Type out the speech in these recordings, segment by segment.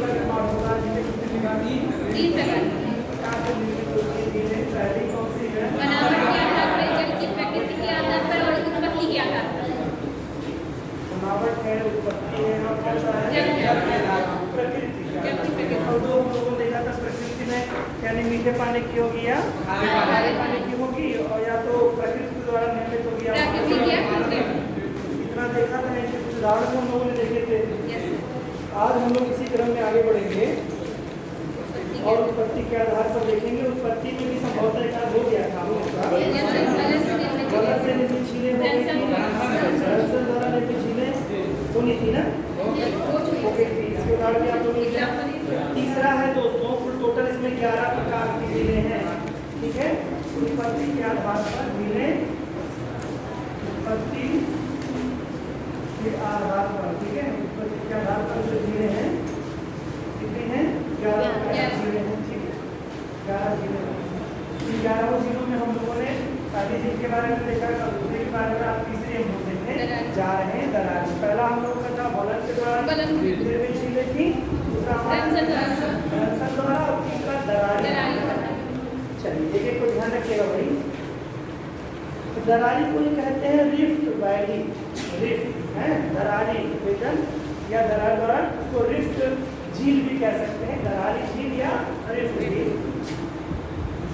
का निर्माण होगा, जिन्हें कितने प्रकार की? 3 प्रकार की प्रकार से निर्मित होती है झीलें। पहली कौन सी है? बनावट के आधार पर, जल की प्रकृति के आधार पर और उत्पत्ति के आधार पर। बनावट है, उत्पत्ति है और कौन सा है? जल के आधार। प्रकृति के आधार। और जो हम लोगों ने देखा था प्रकृति में, यानी मीठे पानी की होगी या खारे पानी की होगी, और या तो प्रकृति द्वारा निर्मित होगी या प्राकृतिक या कृत्रिम। इतना देखा था। नहीं, कुछ उदाहरण हम लोगों ने देखे थे। यस आज हम लोग इसी क्रम में आगे बढ़ेंगे और उत्पत्ति के आधार पर देखेंगे। उत्पत्ति में भी संभवतः एक आध हो गया था हम लोग का। गलत से निर्मित झीलें हो गई थी, रंसन द्वारा निर्मित झीलें होनी थी ना, हो गई थी। इसके बाद भी आप लोग तीसरा है दोस्तों, कुल टोटल इसमें 11 प्रकार की झीलें हैं। ठीक है, उत्पत्ति के आधार पर झीलें, उत्पत्ति के आधार पर, ठीक है, उत्पत्ति के आधार पर जो झीलें हैं कितनी हैं? 11 झीलें हैं। ठीक है, 11 झीलें हैं। 11 झीलों में हम लोगों ने पहली झील के बारे में देखा, दूसरे के बारे में आप तीसरे हम लोग देखने जा रहे हैं दरारी। पहला हम लोग का था बलन के द्वारा निर्मित झीलें थी, दूसरा रंसन द्वारा और तीसरा दरारी। चलिए एक एक को ध्यान रखिएगा भाई। तो दरारी को ही कहते हैं रिफ्ट वैली। रिफ्ट है दरारी विजन या दरार द्वारा उसको रिफ्ट झील भी कह सकते हैं, दरारी झील या रिफ्ट झील।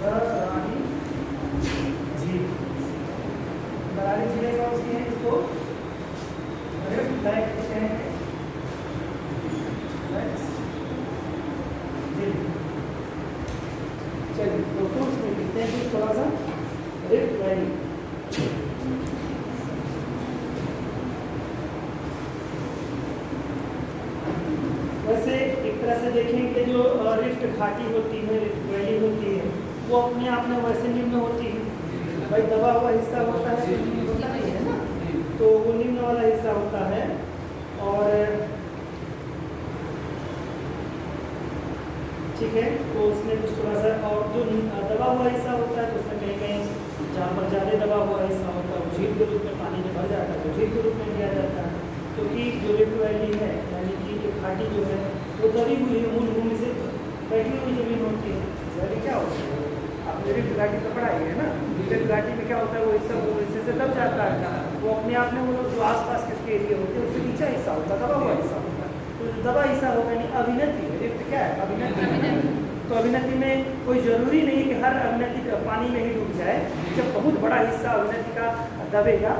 दरारी झील, दरारी झीलें कौन सी हैं? इसको रिफ्ट लाइक कहते हैं। चलिए दोस्तों, इसमें लिखते हैं कि थोड़ा सा रिफ्ट वैली। वैसे एक तरह से देखें कि जो रिफ्ट घाटी होती है, रिफ्ट वैली होती है, वो अपने आप में वैसे निम्न होती है भाई। दबा हुआ हिस्सा होता है, होता नहीं है ना, तो वो निम्न वाला हिस्सा होता है। और ठीक है, तो उसमें कुछ थोड़ा सा, और जो दबा हुआ हिस्सा होता है तो उसमें कहीं कहीं जहाँ पर ज़्यादा दबा हुआ हिस्सा होता है वो झील के रूप में पानी में भर जाता है, तो झील के रूप में दिया जाता है। क्योंकि जो रिफ्ट वैली है, यानी कि जो घाटी जो है वो दबी हुई है, मूल भूमि से बैठी हुई जमीन होती है। वैली क्या होती है? आपने रिफ्ट घाटी तो पढ़ाई है ना। रिफ्ट घाटी में क्या होता है? वो हिस्सा वो हिस्से से दब जाता है, वो अपने आप में, वो जो आसपास के एरिया होते हैं उससे नीचा हिस्सा होता है, दबा हुआ हिस्सा होता है। तो जो दबा हिस्सा होगा यानी अभिनति है। रिफ्ट क्या है? अभिनति। तो अभिनति में कोई जरूरी नहीं कि हर अभिनति पानी में ही डूब जाए। जब बहुत बड़ा हिस्सा अभिनति का दबेगा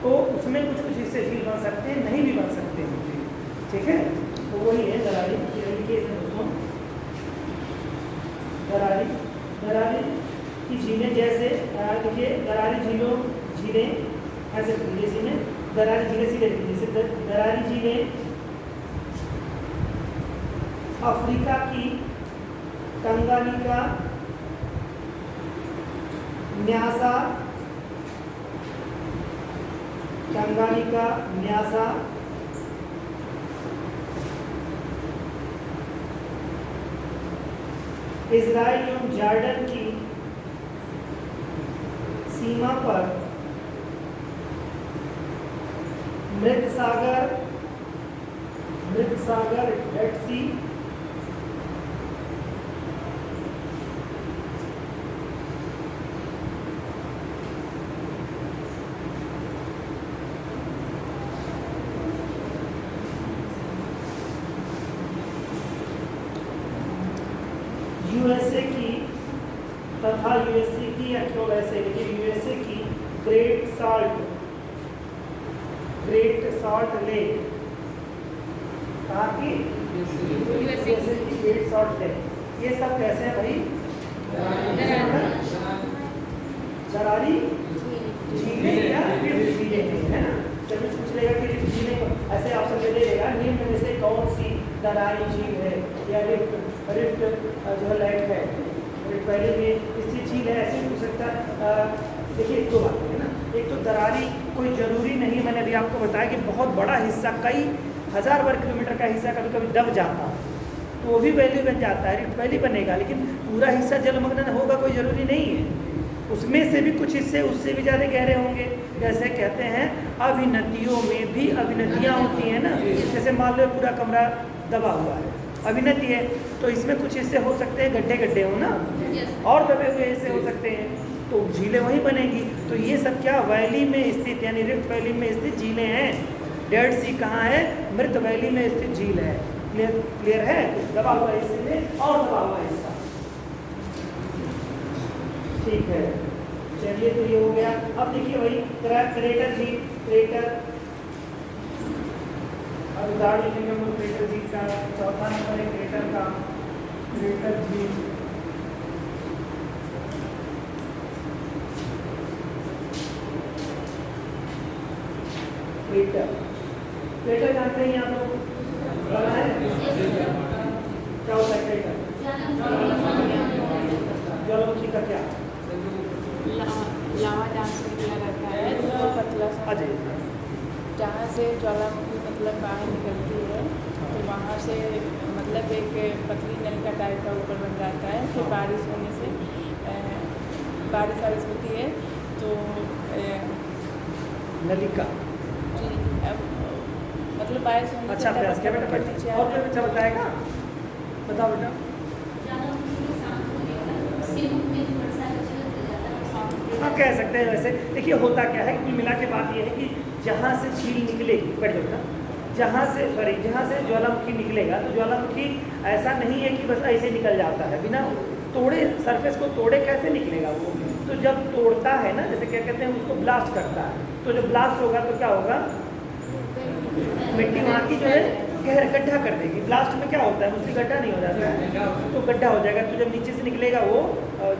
तो उसमें कुछ कुछ हिस्से झील बन सकते हैं, नहीं भी बन सकते हैं। ठीक है, तो वही है दरारी के दोस्तों। दरारी की झीलें, जैसे देखिए दरारी झीलें ऐसे जैसे में दरारी झीलें सीधे, जैसे दरारी झीलें अफ्रीका की Tanganyika, Nyasa, Tanganyika, Nyasa, Israel एवं जॉर्डन की सीमा पर मृत सागर, डेड सी, यूएसए की तथा यूएसए की, या केवल ऐसे लेकिन यूएसए की ग्रेट सॉल्ट लेक, कहाँ की? यूएसए की ग्रेट सॉल्ट लेक। ये सब कैसे हैं भाई? दरारी झीलें या रिफ्ट झीलें हैं, है ना। जब पूछ लेगा कि रिफ्ट झीलें, ऐसे ऑप्शन में दे देगा निम्न में से कौन सी दरारी झील है या रिफ्ट जो है लेक है, रिफ्ट वैली में स्थित झील है, ऐसे पूछ सकता। देखिए दो बातें है ना। एक तो दरारी कोई ज़रूरी नहीं, मैंने अभी आपको बताया कि बहुत बड़ा हिस्सा, कई हज़ार वर्ग किलोमीटर का हिस्सा कभी कभी दब जाता है तो वो भी वैली बन जाता है, रिफ्ट वैली बनेगा। लेकिन पूरा हिस्सा जलमग्न होगा कोई ज़रूरी नहीं है, उसमें से भी कुछ हिस्से उससे भी ज़्यादा गहरे होंगे। जैसे कहते हैं अभिनतियों में भी अभिनतियाँ होती हैं ना, जैसे मान लो पूरा कमरा दबा हुआ है, अभिनति है, तो इसमें कुछ हिस्से हो सकते हैं गड्ढे गड्ढे हो ना, Yes. और दबे हुए हिस्से हो सकते हैं, तो झीलें वहीं बनेगी। तो ये सब क्या वैली में स्थित यानी रिफ्ट वैली में स्थित झीलें हैं। डेड सी कहाँ है? मृत वैली में स्थित झील है। क्लियर है? दबा हुआ हिस्से में और दबा हुआ हिस्सा, ठीक है। चलिए तो ये हो गया। अब देखिए वही क्रेटर झील, क्रेटर अब उदाहरण लिखेंगे हम लोग क्रेटर झील का। चौथा नंबर है क्रेटर का, क्रेटर झील। क्रेटर, क्रेटर जानते हैं यहाँ तो बना है, क्या होता है क्रेटर? ज्वालामुखी का क्या? लावा जहाँ से निकला रहता है तो पतला सा, अजय जहाँ से ज्वालामुखी मतलब बाहर निकलती है तो वहाँ से मतलब एक पतली नलिका टाइप का ऊपर बन जाता है। फिर बारिश होने से बारिश वारिश होती है तो नलिका। जी मतलब बारिश होने अच्छा अभ्यास क्या बेटा? नीचे और क्या अच्छा बताएगा? बताओ बेटा। हाँ कह सकते हैं। वैसे देखिए होता क्या है, कुल मिला के बात ये है कि जहाँ से झील निकलेगी, बैठ जाओ ना, जहाँ से ज्वालामुखी निकलेगा तो ज्वालामुखी ऐसा नहीं है कि बस ऐसे निकल जाता है, बिना तोड़े, सरफेस को तोड़े कैसे निकलेगा वो? तो जब तोड़ता है ना, जैसे क्या कहते हैं उसको ब्लास्ट करता है, तो जब ब्लास्ट होगा तो क्या होगा? मिट्टी वहाँ की जो है गहरा गड्ढा कर देगी। ब्लास्ट में क्या होता है, उसकी गड्ढा नहीं हो जाता है तो गड्ढा हो जाएगा। तो जब नीचे से निकलेगा वो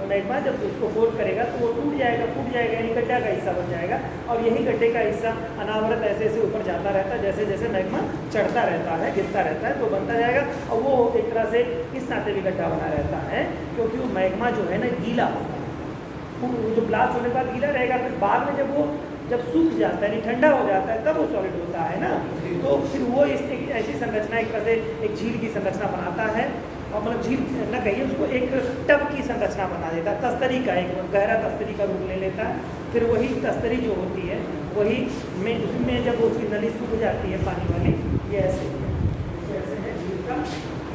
मैग्मा, जब उसको फोर्स करेगा तो वो टूट जाएगा, फूट जाएगा, यानी गड्ढा का हिस्सा बन जाएगा। और यही गड्ढे का हिस्सा अनावरत ऐसे ऐसे ऊपर जाता रहता है, जैसे जैसे मैग्मा चढ़ता रहता है, गिरता रहता है, तो बनता जाएगा। और वो एक तरह से इस नाते भी गड्ढा बना रहता है, क्योंकि वो मैग्मा जो है ना गीला होता है, जो ब्लास्ट होने के बाद गीला रहेगा। फिर बाद में जब सूख जाता है यानी ठंडा हो जाता है तब वो सॉलिड होता है ना, तो फिर वो इस एक ऐसी संरचना, एक तरह से एक झील की संरचना बनाता है। और मतलब झील न कहिए उसको, एक टब की संरचना बना देता है, तस्तरी का, एक गहरा तस्तरी का रूप ले लेता है। फिर वही तस्तरी जो होती है वही में उसमें जब उसकी नली सूख जाती है पानी वाली, ये ऐसे है झील का।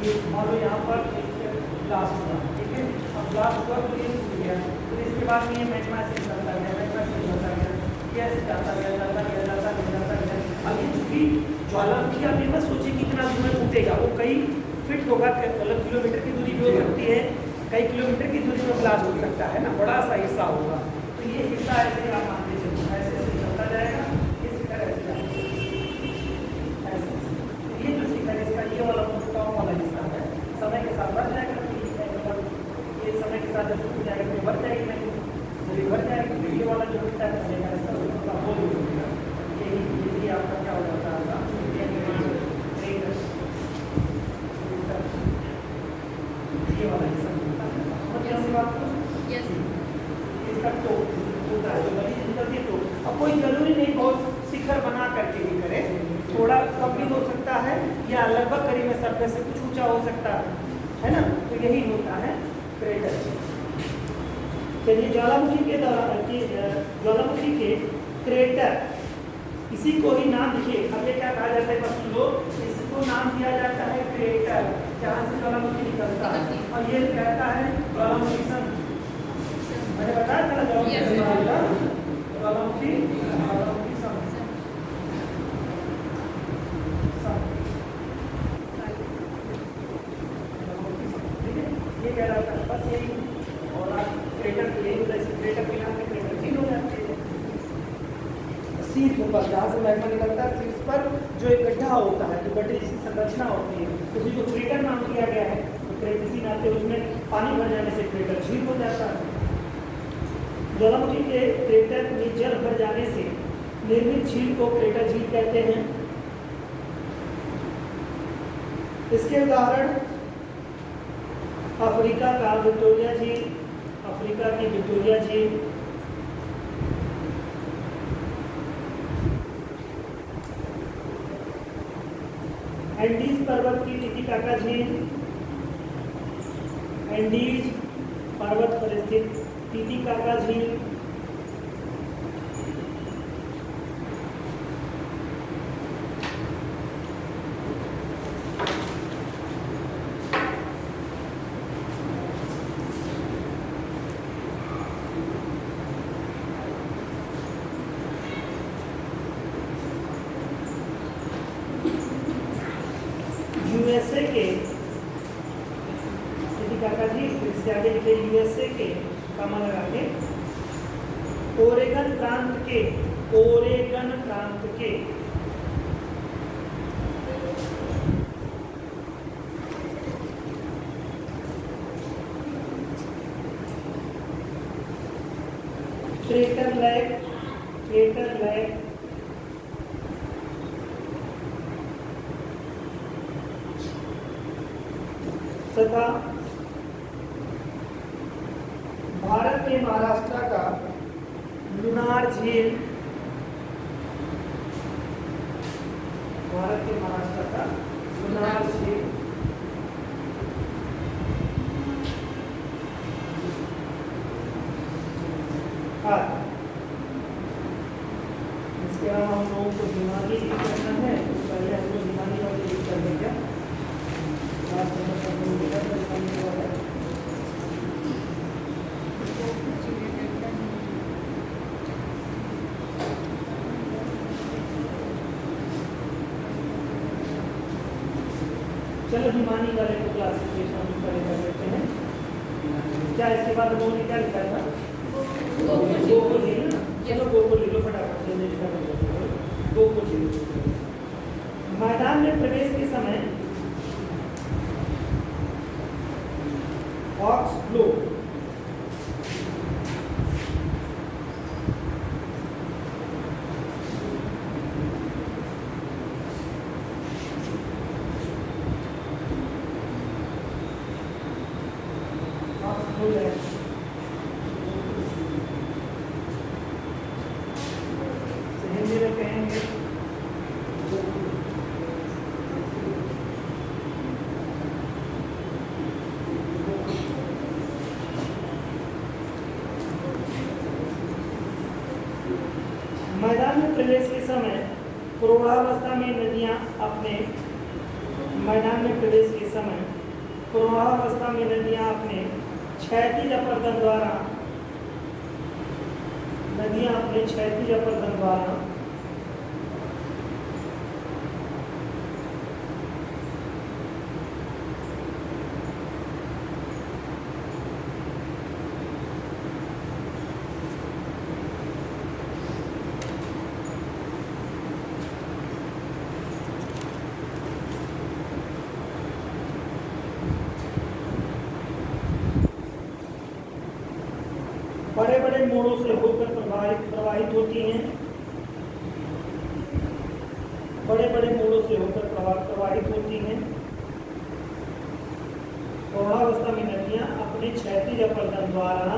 ये मान लो यहाँ पर ब्लास्ट हुआ, ठीक है, अब ब्लास्ट हुआ तो ये सूख गया, फिर इसके बाद ये मैग्मा से निकलता गया, मैग्मा से निकलता गया, कैसे जाता गया। अब ये चूंकि ज्वालामुखी, आप ये मत सोचिए कितना दूर में टूटेगा, वो कई फीट होगा, मतलब किलोमीटर की दूरी भी हो सकती है, कई किलोमीटर की दूरी पर ब्लास्ट हो सकता है ना, बड़ा सा हिस्सा होगा। तो ये हिस्सा ऐसे आप मानते चलिए, ऐसे ऐसे चलता जाएगा, ये शिखर ऐसे, ये जो शिखर इसका ये वाला टॉप वाला हिस्सा है, समय के साथ बढ़ जाएगा। मतलब ये समय के साथ जब टूट जाएगा तो बढ़ जाएगी, नहीं भर जाएगी। ये वाला जो होता है यही आपका क्या हो जाता है, ये वाला हिस्सा इसका टोप होता है, जो बड़ी निकलती है टोप। अब कोई जरूरी नहीं बहुत शिखर बना करके ही करे, थोड़ा कम भी हो सकता है या लगभग करीब में सरफेस से कुछ ऊंचा हो सकता है ना, तो यही होता है क्रेटर। चलिए ज्वालामुखी के दौरान ज्वालामुखी के क्रेटर, इसी को ही नाम देखिए। अब ये क्या कहा जाता है, बस लोग इसको नाम दिया जाता है क्रेटर, जहाँ से ज्वालामुखी निकलता है। और ये कहता है ज्वालामुखी सन, मैंने बताया था ज्वालामुखी सन, ठीक है, ये कह रहा था बस यही। और आप क्रेटर क्रेटर के नाम पे क्रेटर झील हो जाती है। शीर्ष के ऊपर जहाँ से मैग्मा निकलता है, शीर्ष पर जो एक गड्ढा होता है, जो गड्ढे जिसकी संरचना होती है, उसी को क्रेटर नाम दिया गया है। तो क्रेटर इसी नाते उसमें पानी भर जाने से क्रेटर झील हो जाता है। ज्वालामुखी के क्रेटर में जल भर जाने से निर्मित झील को क्रेटर झील कहते हैं। इसके उदाहरण अफ्रीका का विक्टोरिया झील, अफ्रीका की विक्टोरिया झील, एंडीज पर्वत की टिटिकाका झील, एंडीज पर्वत पर स्थित टिटिकाका झील, यूएसए के, काका जी इसके आगे लिखे यूएसए के, कमा लगा के, ओरेगन प्रांत के, ओरेगन प्रांत के क्रेटर लेक, क्रेटर लेक तथा भारत के महाराष्ट्र का लुनार झील, भारत के महाराष्ट्र का लुनार झील इसके अलावा हम लोगों को दिमागी रीड करना है, तो पहले हम लोग दिमागी वाले रीड कर देंगे। चलो दिमागी वाले को क्लासिफिकेशन हम पहले कर लेते हैं। क्या इसके बाद हम लोगों ने क्या लिखा था? गोकुल झील ना, चलो गोकुल लिखो फटाफट से, गोकुल झील। मैदान में प्रवेश के समय हॉक्स ब्लो, हिंदी में कहेंगे मैदान में प्रवेश के समय प्रौढ़ावस्था में नदियां अपने, मैदान में प्रवेश के समय प्रौढ़ावस्था में नदियां अपने क्षैतिज अपर्दन द्वारा, नदियां अपने क्षैतिज अपर्दन द्वारा बड़े बड़े मोड़ों से होकर प्रवाहित होती हैं, बड़े बड़े मोड़ों से होकर प्रवाहित होती हैं। प्रौढ़ावस्था में नदियां अपने क्षैतिज अपर्दन द्वारा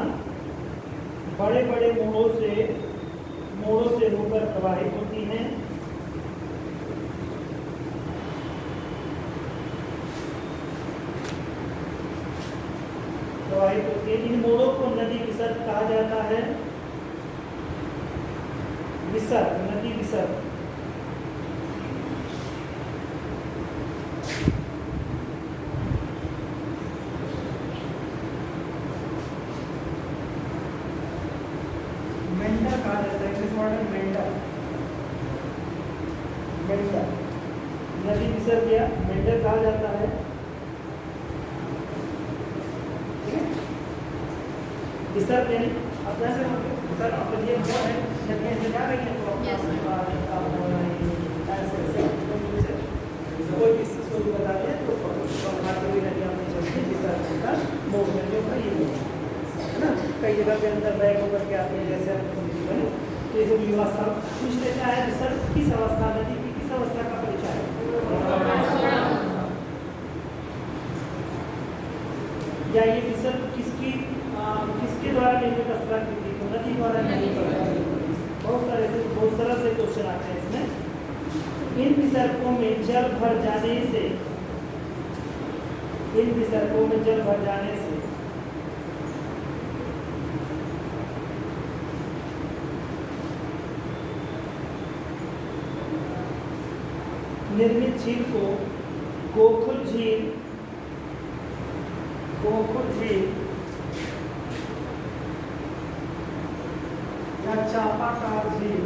बड़े बड़े मोड़ों से होकर प्रवाहित होती हैं। प्रवाहित होती है। इन मोड़ों को नदी विसर्ग कहा जाता है। विसर्ग, नदी विसर्ग। मेंढा कहा जाता है, इंग्लिश वर्ड मेंढा, मेंढा नदी विसर्ग या मेंढा कहा जाता है। विसर्ग यानी अपना से सर आप ये बोल है नदियां से जा रही है तो ऐसे कोई किसी को भी बता दें तो कोई नदियां अपनी चलती है, विसर्ग का मोड़ में जो है ये है ना। कई जगह के अंदर बैग होकर के आते हैं, जैसे तो ये जो व्यवस्था कुछ लेता है विसर्ग किस अवस्था, नदी की किस अवस्था का परिचय है, या ये विसर्ग किसके द्वारा निर्मित स्थलाकृति, नदी द्वारा निर्मित। बहुत तरह से क्वेश्चन आते हैं इसमें। इन विसर्गों में जल भर जाने से, इन विसर्गों में जल भर जाने से निर्मित झील को गोकुल झील, गोकुल झील या चापाकार झील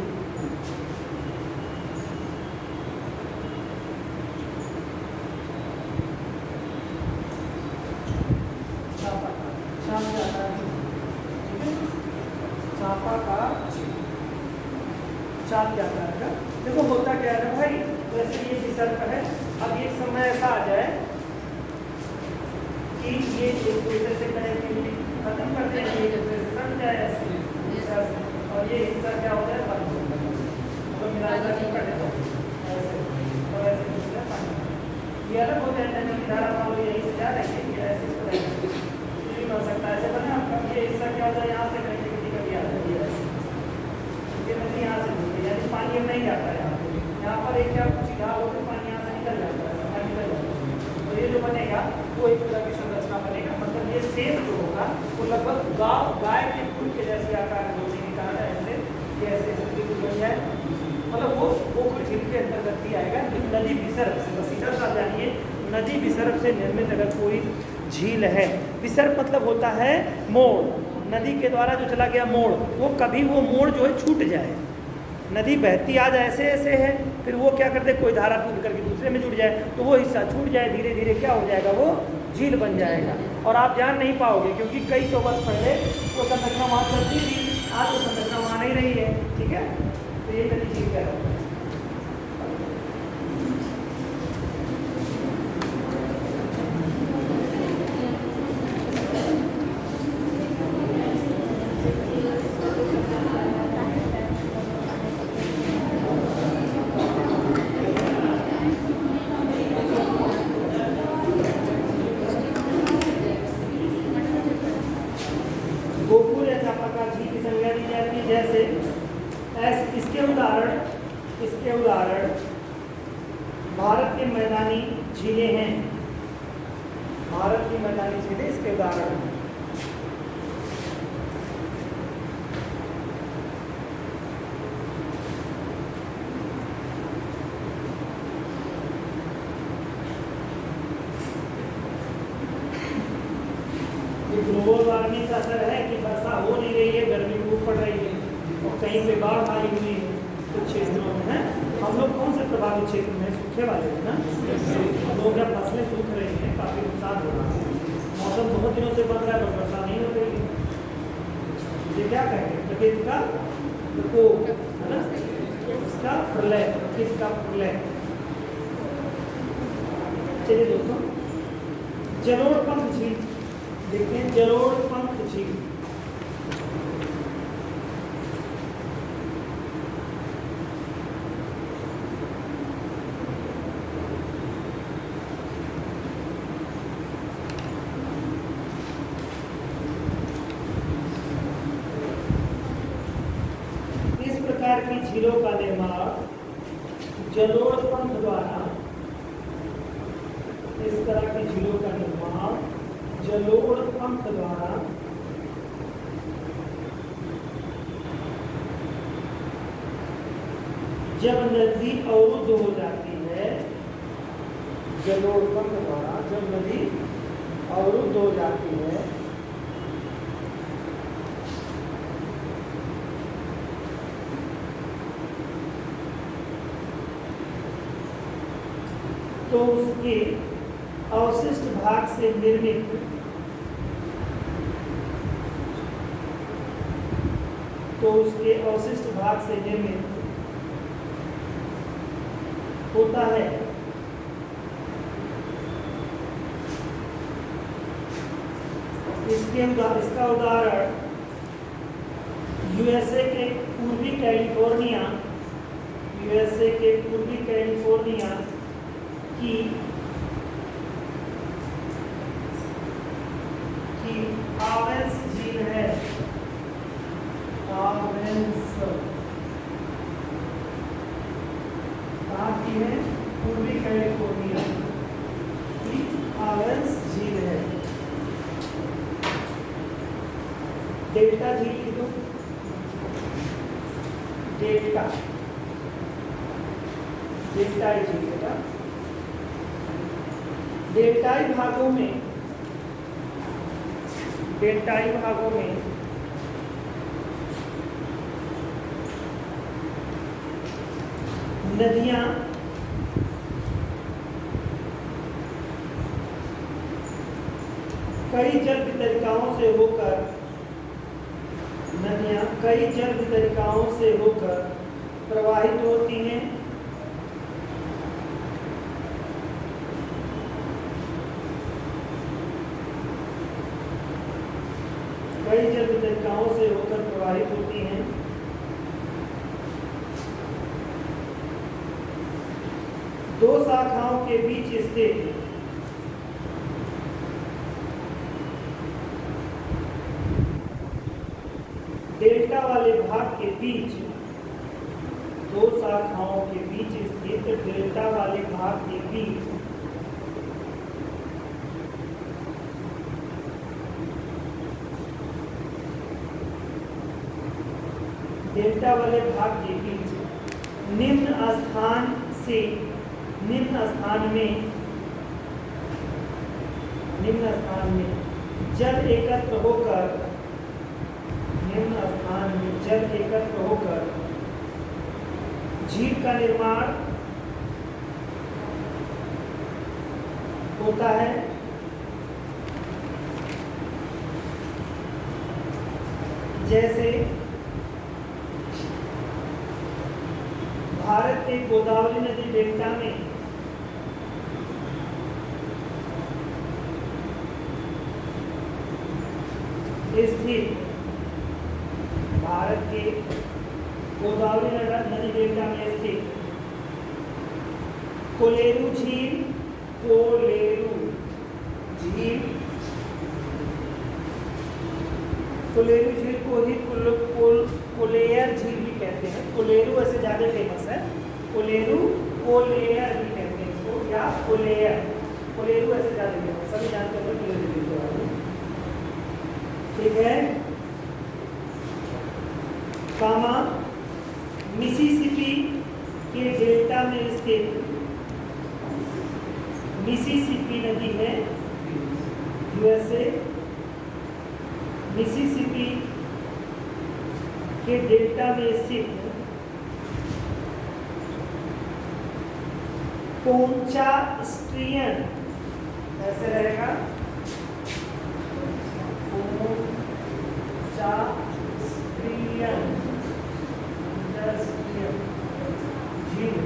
साफ क्या करेगा। देखो होता क्या है भाई, वैसे ये विसर्ग है। अब एक समय ऐसा आ जाए कि ये एक दूसरे से कनेक्टिविटी खत्म कर दें, ये एक दूसरे से सट जाए ऐसे, और ये हिस्सा क्या हो जाए बंद हो जाए, मतलब मिलाकर नहीं कर देता ऐसे, और ऐसे दूसरा पानी ये अलग हो जाता है। कि धारा मान लो यहीं से जा रही है, ये ऐसे इसको नहीं बन सकता, ऐसे बना आपका ये हिस्सा क्या होता है, यहाँ से कनेक्टिविटी कर दिया है ऐसे, ये नदी यहाँ से जुड़ी, यानी पानी अब नहीं जाता है यहाँ पर एक क्या कुछ घाव होकर पानी यहाँ से निकल जाता है, पानी निकल जाता है। तो ये जो बनेगा वो एक तरह की संरचना बनेगा, मतलब ये सेब जो होगा वो लगभग गाय के फूल के जैसे आकार में होने के कारण ऐसे ये ऐसे स्थिति बन जाए, मतलब वो पोखर झील के अंतर्गत ही आएगा। नदी विसर्ग से, बस इधर सा जानिए, नदी विसर्ग से निर्मित अगर कोई झील है, विसर्ग मतलब होता है मोड़, नदी के द्वारा जो चला गया मोड़, वो कभी वो मोड़ जो है छूट जाए, नदी बहती आज ऐसे ऐसे है, फिर वो क्या करते कोई धारा टूट करके दूसरे में जुड़ जाए, तो वो हिस्सा छूट जाए, धीरे धीरे क्या हो जाएगा वो झील बन जाएगा, और आप जान नहीं पाओगे क्योंकि कई सौ वर्ष पहले वो संरचना वहाँ चलती थी, आज वो संरचना वहाँ नहीं रही है। ठीक है, तो ये नदी झील है। गोकुल या चापाकल झील की संज्ञा दी जाती है, जैसे इसके उदाहरण भारत के मैदानी झीलें हैं, भारत की मैदानी झीलें इसके उदाहरण हैं। ग्लोबल वार्मिंग का असर है कि वर्षा हो नहीं रही है, गर्मी खूब पड़ रही है, और कहीं पे बाढ़ आई हुई है कुछ क्षेत्रों में है। हम लोग कौन से प्रभावित क्षेत्र में, सूखे वाले हैं ना, हम लोग जब फसलें सूख रही हैं, काफ़ी नुकसान हो रहा है, मौसम बहुत दिनों से बन रहा है पर वर्षा नहीं हो रही है, ये क्या कहेंगे, प्रकृति का प्रकोप है ना, इसका प्रलय, प्रकृति का प्रलय। चलिए दोस्तों, जलोढ़ पंख झील देखिए, जलोढ़ पंख झील, इस प्रकार की झीलों का निर्माण जलोढ़ पंख द्वारा, इस तरह की झीलों का निर्माण जलोढ़ पंख द्वारा जब नदी अवरुद्ध हो जाती है, जलोढ़ पंख द्वारा जब नदी अवरुद्ध हो जाती है, तो उसके अवशिष्ट भाग से निर्मित होता है इसका उदाहरण यूएसए के पूर्वी कैलिफोर्निया की आवेंस झील है, आवेंस कहाँ की है, पूर्वी कैलिफोर्निया की आवेंस झील है। डेल्टा झील की तो डेल्टाई झील का डेल्टाई भागों में नदियां कई जल वितरिकाओं से होकर प्रवाहित होती हैं। कई जल वितरिकाओं से होकर प्रवाहित होती हैं। दो शाखाओं के बीच स्थित डेल्टा वाले भाग के बीच, दो शाखाओं के बीच स्थित डेल्टा वाले भाग के बीच डेल्टा वाले भाग के बीच निम्न स्थान से निम्न स्थान में जल एकत्र होकर झील का निर्माण होता है। जैसे भारत के गोदावरी नदी डेल्टा में स्थित भारत के गोदावरी नदी डेल्टा में स्थित कोलेरू झील को ही कोलेयर झील भी कहते हैं। कोलेरू ऐसे ज़्यादा फेमस है, कोलेयर भी कहते हैं इसको, या कोलेरू ऐसे ज़्यादा फेमस, सभी जानते हैं कोलेरू झील के बारे में। ठीक है। कामा मिसिसिपी के डेल्टा में स्थित मिसिसिपी नदी है, यूएसए। मिसिसिपी के डेल्टा में स्थित पोंचा स्ट्रियन, ऐसे रहेगा पोंचा स्ट्रियन झील,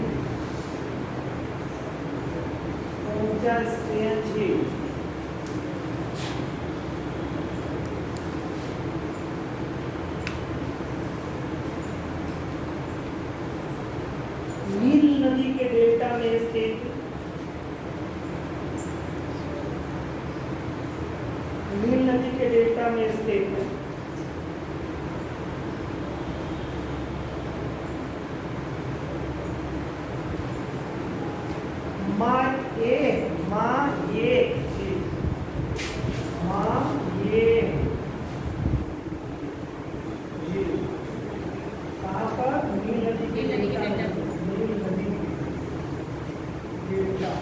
पोंचा स्ट्रियन झील नील नदी के डेल्टा में स्थित कहाँ पर? नील नदी के डेल्टा में, नील नदी डेल्टा,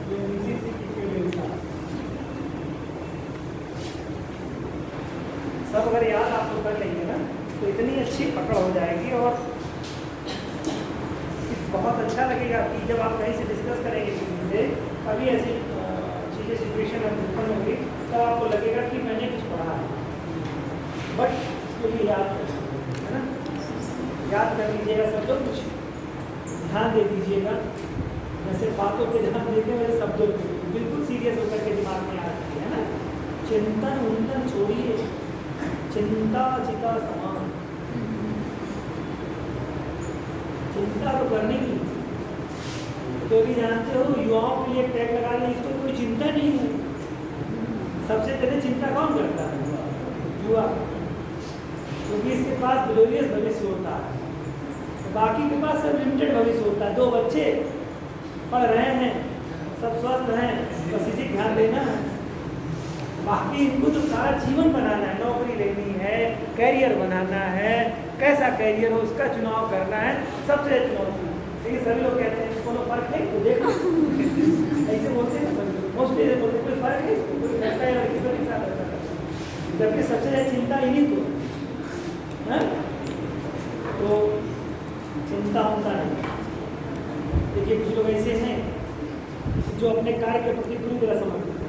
ये मिसिसिपी के डेल्टा। सब अगर याद आप लोग कर लेंगे ना तो इतनी अच्छी पकड़ हो जाएगी और बहुत अच्छा लगेगा कि जब आप कहीं से डिस्कस करेंगे किसी से, कभी ऐसी चीज़ें सिचुएशन उत्पन्न होगी तब आपको लगेगा कि मैंने कुछ पढ़ा है, बट उसको भी याद है ना, याद कर लीजिएगा सब लोग, कुछ ध्यान दे दीजिएगा। जैसे बातों पे ध्यान देते हैं वैसे शब्दों पे बिल्कुल सीरियस होकर के दिमाग में आ जाती है ना। चिंतन उंतन छोड़िए, चिंता चिता समान, चिंता तो करनी ही, क्योंकि जानते हो युवाओं के लिए टैग लगा लें, इसको कोई चिंता नहीं है। सबसे पहले चिंता कौन करता है? युवा, क्योंकि इसके पास ग्लोरियस भविष्य होता है, बाकी के पास सब लिमिटेड भविष्य होता है। 2 बच्चे पढ़ रहे हैं, सब स्वस्थ हैं, बस इसी ध्यान देना है। बाकी इनको तो सारा जीवन बनाना है, नौकरी लेनी है, कैरियर बनाना है, कैसा कैरियर हो उसका चुनाव करना है, सबसे चुनौती। लेकिन सभी लोग कहते हैं कोनो फर्क नहीं, तो देखो ऐसे बोलते हैं सभी लोग, मोस्टली ऐसे बोलते हैं कोई फर्क नहीं, कोई लड़का या लड़की सभी साथ रहता है, जबकि सबसे ज़्यादा चिंता इन्हीं को है। तो चिंता होता नहीं। देखिए कुछ लोग ऐसे हैं जो अपने कार्य के प्रति पूरी तरह समर्पित हैं,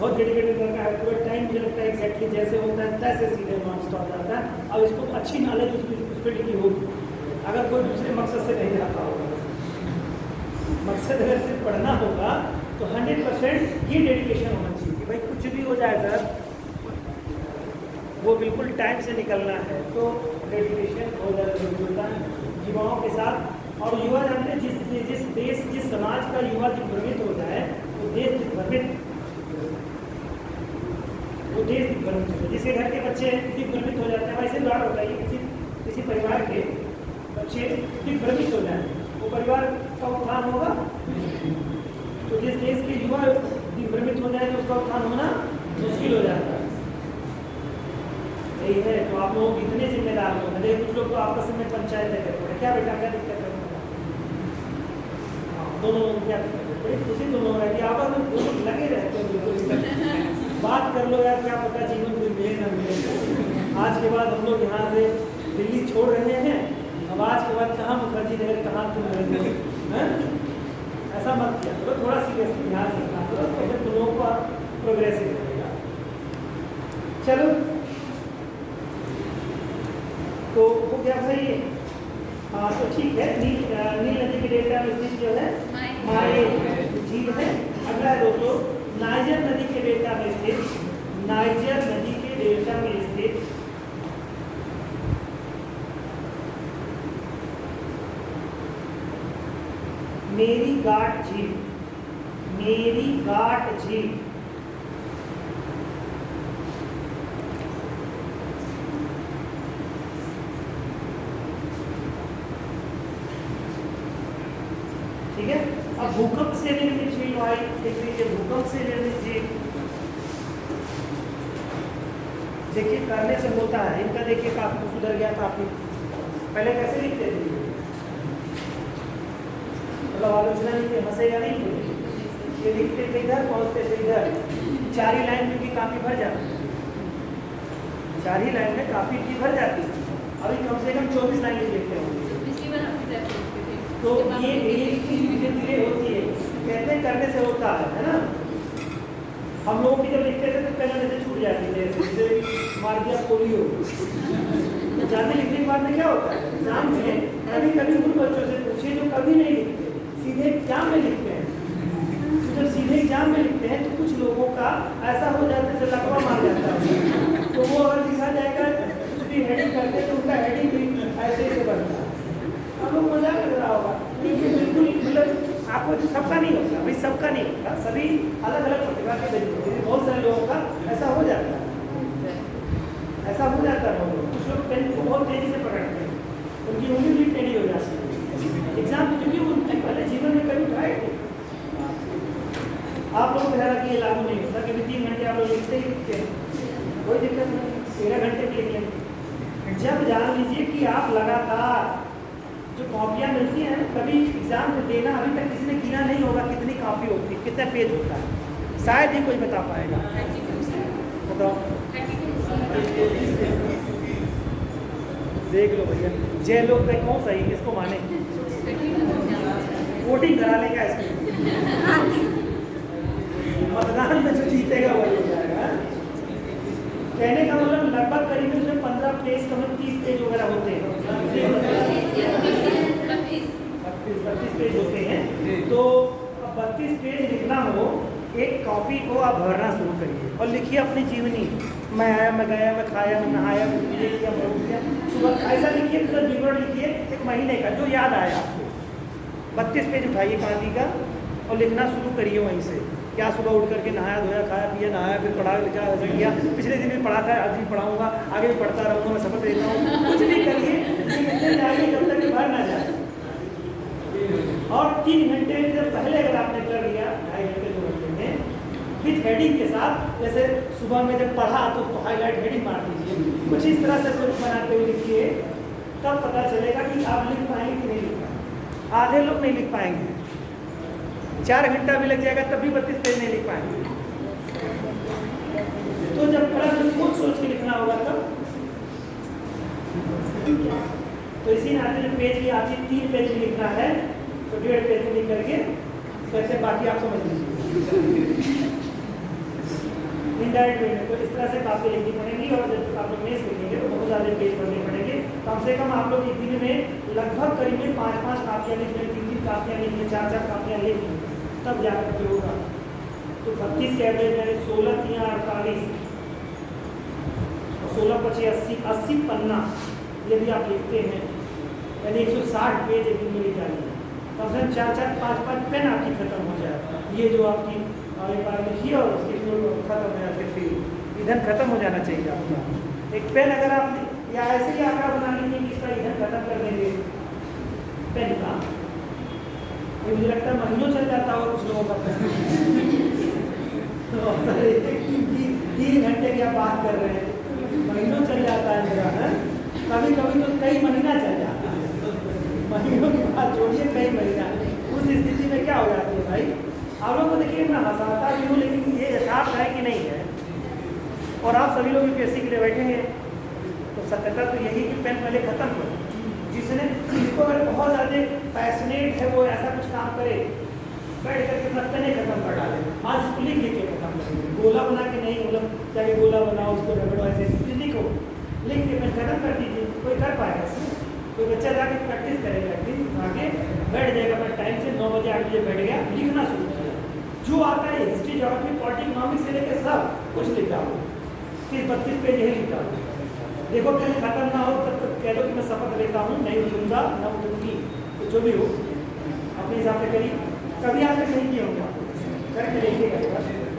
बहुत डेडिकेटेड लड़का है, पूरा टाइम मुझे लगता है एग्जैक्टली जैसे होता है तैसे सीधे मार्क्स स्टॉप जाता है। अब इसको अच्छी नॉलेज उस पर लिखी होगी, अगर कोई दूसरे मकसद से नहीं आता होगा। मकसद अगर सिर्फ पढ़ना होगा तो 100% ये डेडिकेशन होना चाहिए कि भाई कुछ भी हो जाए सर, वो बिल्कुल टाइम से निकलना है। तो डेडिकेशन बहुत ज़्यादा जरूरी होता है युवाओं के साथ। और युवा जानते हैं जिस देश जिस समाज का युवा दिग्भ्रमित हो जाए वो देश दिग्भ्रमित होता है। जिसके घर के बच्चे दिग्भ्रमित हो जाते हैं, वैसे बात होता है किसी परिवार के बच्चे दिग्भ्रमित हो जाए, वो परिवार का उत्थान होगा। तो जिस देश के युवा दिग्भ्रमित हो जाए तो उसका उत्थान होना मुश्किल हो जाता है। यही है, तो आप लोग इतने जिम्मेदार लोग हैं। कुछ लोग तो आपस में पंचायत करते हैं, क्या बेटा क्या दिक्कत है, दोनों क्या बड़ी खुशी दोनों है कि आपस में दोनों लगे रहते हैं, बिल्कुल बात कर लो यार, क्या पता जीवन में मिले ना मिले। आज के बाद हम लोग यहाँ से दिल्ली छोड़ रहे हैं, अब आज के बाद कहाँ मुखर्जी नगर, कहाँ तुम रहेंगे, ऐसा मत किया करो, थोड़ा सीरियसली ध्यान रखना करो, तो फिर तुम लोगों का प्रोग्रेसिव रहेगा। चलो तो हो गया भाई। हाँ तो ठीक है, नील नदी के डेल्टा में स्थित जो है माए झील है। अगला है दोस्तों नाइजर नदी के डेल्टा में स्थित, नाइजर नदी के डेल्टा में स्थित मेरी घाट झील, मेरी घाट झील ठीक है। अब भूकंप से निर्मित झील भाई देख लीजिए, भूकंप से निर्मित झील देखिए करने से होता है। इनका देखिए काफी सुधर गया, काफी पहले कैसे लिखते थे, मतलब आलोचना नहीं थे, हंसेगा नहीं, ये लिखते थे इधर पहुंचते थे इधर, 4 ही लाइन क्योंकि काफी भर जाती, 4 ही लाइन में काफी की भर जाती। अभी कम से कम 24 लाइन लिखते होंगे। तो ये धीरे धीरे होती है, कहते हैं करने से होता है ना। हम लोग भी जब लिखते थे तो पहले जैसे छूट जाती है, जैसे मार दिया पोलियो। ज़्यादा लिखने के बाद में क्या होता है, एग्जाम में कभी कभी उन बच्चों से पूछे जो कभी नहीं लिखते, सीधे एग्जाम में लिखते हैं। तो जब सीधे एग्जाम में लिखते हैं तो कुछ लोगों का ऐसा हो जाता है, जैसे लकवा मार जाता है। तो वो अगर लिखा जाएगा कुछ भी हेडिंग करते तो उनका हेडिंग भी ऐसे से बनता है। हम लोग मजाक कर रहा होगा, लेकिन बिल्कुल मतलब आपको सबका नहीं होता भाई, सबका नहीं होता, सभी अलग अलग प्रतिभा के तरीके हैं। बहुत सारे लोगों का ऐसा हो जाता है, ऐसा हो जाता है। कुछ लोग पेन को बहुत तेजी से पकड़ते हैं, उनकी उंगली भी टेढ़ी हो जाती है एग्जाम, क्योंकि उनके पहले जीवन में कभी ट्राई थे। आप लोगों को ध्यान रखिए, लागू नहीं होता, क्योंकि 3 घंटे आप लोग लिखते ही लिखते हैं, कोई दिक्कत नहीं, 13 घंटे के लिए। जब जान लीजिए कि आप लगातार जो कॉपियाँ मिलती हैं, कभी एग्जाम में देना अभी तक किसी ने किया नहीं होगा, कितनी कॉपी होती है, कितना पेज होता है, शायद ही कोई बता पाएगा। बताओ, देख लो भैया, जय लोग तक कौन सही, किसको माने, वोटिंग करा लेगा इसमें, मतदान में जो जीतेगा वही हो जाएगा। कहने का मतलब लगभग करीब उसमें 15 पेज कम 30 पेज वगैरह होते हैं, 32 पेज होते हैं। तो 32 पेज लिखना हो, एक कॉपी को आप भरना शुरू करिए और लिखिए अपनी जीवनी। मैं आया, मैं गया, मैं खाया, मैं नहाया, मैं ये किया, मैं उठ गया, सुबह ऐसा लिखिए, पूरा विवरण लिखिए 1 महीने का, जो याद आया आपको। 32 पेज उठाइए कॉपी का और लिखना शुरू करिए वहीं से। क्या सुबह उठ करके नहाया धोया, खाया पिया, नहाया, फिर पढ़ा लिखा ऐसा किया, पिछले दिन भी पढ़ा था, आज भी पढ़ाऊंगा, आगे भी पढ़ता रहूँगा, मैं शपथ लेता हूँ, कुछ भी करिए, लिखते जाइए जब तक भर ना जाए। और 3 घंटे जब पहले अगर आपने कर लिया, 2.5 घंटे 2 घंटे में विथ हेडिंग के साथ, जैसे सुबह में जब पढ़ा तो उसको हाईलाइट हेडिंग मार दीजिए, कुछ इस तरह से स्वरूप बनाते हुए लिखिए, तब पता चलेगा कि आप लिख पाएंगे कि नहीं लिख पाएंगे। आधे लोग नहीं लिख पाएंगे, 4 घंटा भी लग जाएगा तब भी 32 पेज नहीं लिख पाएंगे। तो जब पढ़ा तो सोच के लिखना होगा तब। तो इसी नाते जो पेज की आपकी 3 पेज लिखना है तो 1.5 पेज लिख करके, कैसे बाकी आप समझ लीजिए। इनडायरेक्ट वे में। तो इस तरह से काफ़ी लिखनी पड़ेंगी और जब आप लोग मेज लिखेंगे तो बहुत ज़्यादा पेज पढ़ने पड़ेंगे। कम से कम आप लोग एक दिन में लगभग करीब 5-5 कापियाँ लिख लें, 3-3 कापियाँ लिख लें, 4-4 कापियाँ लिख लें, तब जाकर के होगा। तो 32 के एवरेज यानी 16 × 48 और 16×25 80 पन्ना यदि आप लिखते हैं यानी 160 पेज एक दिन में लिख जाएंगे। कम से कम 4-4 5-5 पेन आपकी खत्म हो जाए। ये जो आपकी एक बार लिखिए और उसकी खत्म हो जाए, फिर ईंधन खत्म हो जाना चाहिए आपका। एक पेन अगर आप या ऐसे ही आंकड़ा बना लीजिए कि इसका ईंधन खत्म कर देंगे पेन का, ये मुझे लगता है महीनों चल जाता होगा कुछ लोगों का पेन। 3 घंटे की आप बात कर रहे हैं, महीनों चल जाता है मेरा है। कभी कभी तो कई महीना चल जाता है, महीनों की बात छोड़िए कई महीना। उस स्थिति में क्या हो जाती है भाई, आप लोग को देखिए मैं हंसाता भी हूँ लेकिन ये यथार्थ है कि नहीं है। और आप सभी लोग यूपीएससी के लिए बैठेंगे तो सत्यता तो यही कि पेन पहले खत्म करो। जिसने जिसको अगर बहुत ज़्यादा पैशनेट है वो ऐसा कुछ काम करे, बैठ करके अपना पेन खत्म कर डाले। आज इसको लिख लिख के खत्म करेंगे, गोला बना के नहीं, मतलब चाहे गोला बनाओ उसको रगड़ो, ऐसे लिखो, लिख के पेन खत्म कर दीजिए। कोई कर पाएगा इसमें? कोई बच्चा जाके प्रैक्टिस करेगा, एक दिन आगे बैठ जाएगा अपना टाइम से 9 बजे 8 बजे बैठ गया, लिखना शुरू किया। जो आता है हिस्ट्री ज्योग्राफी पॉलिटिक्स इकोनॉमिक्स से लेकर सब कुछ लिख डालो, 30-32 पेज यही लिख डालो। देखो पेन खत्म ना हो तब तक कह दो कि मैं शपथ लेता हूँ नहीं उठूंगा न उठूंगी, तो जो भी हो अपने हिसाब से करिए। कभी आज तक नहीं किए होंगे आप, करके देखिएगा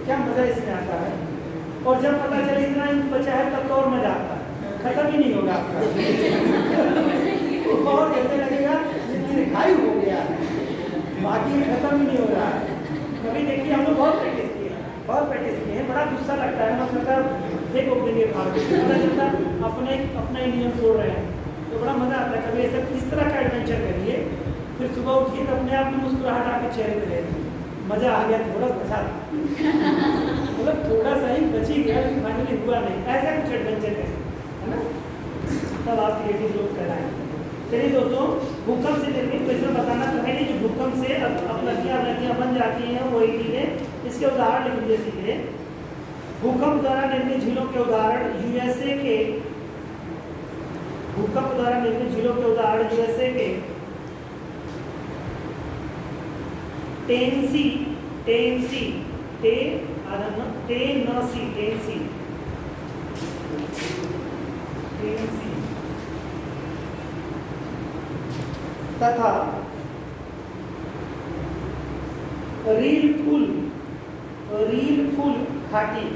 क्या मज़ा इसमें आता है। और जब पता चले इतना ही बचा है तब तो और मज़ा आता है, खत्म ही नहीं होगा आपका। और कहते लगेगा लिखाई हो गया, बाकी खत्म ही नहीं हो रहा है। कभी देखिए हम लोग बहुत प्रैक्टिस किए हैं, बड़ा गुस्सा लगता है, मतलब देखो देंगे पता चलता अपना ही नियम तोड़ रहे हैं, तो बड़ा मज़ा आता है। कभी ऐसा इस तरह का एडवेंचर करिए, फिर सुबह उठिए तो अपने आप में मुस्कुराहट आके चेहरे पे रहती, मज़ा आ गया, थोड़ा बचा मतलब थोड़ा सा ही बची गया लेकिन फाइनली हुआ नहीं, ऐसा कुछ एडवेंचर करें, है ना, तब आप क्रिएटिव लोग कहलाएंगे। चलिए दोस्तों, भूकंप से निर्मित, तो इसमें बताना तो है नहीं कि भूकंप से अब नदियाँ बन जाती हैं, वही चीज़ें। इसके उदाहरण लिख लीजिए सीधे। भूकंप द्वारा निर्मित झीलों के उदाहरण यूएसए के, भूकंप द्वारा निर्मित झीलों के उदाहरण यूएसए के टेनेसी तथा रील फुल घाटी।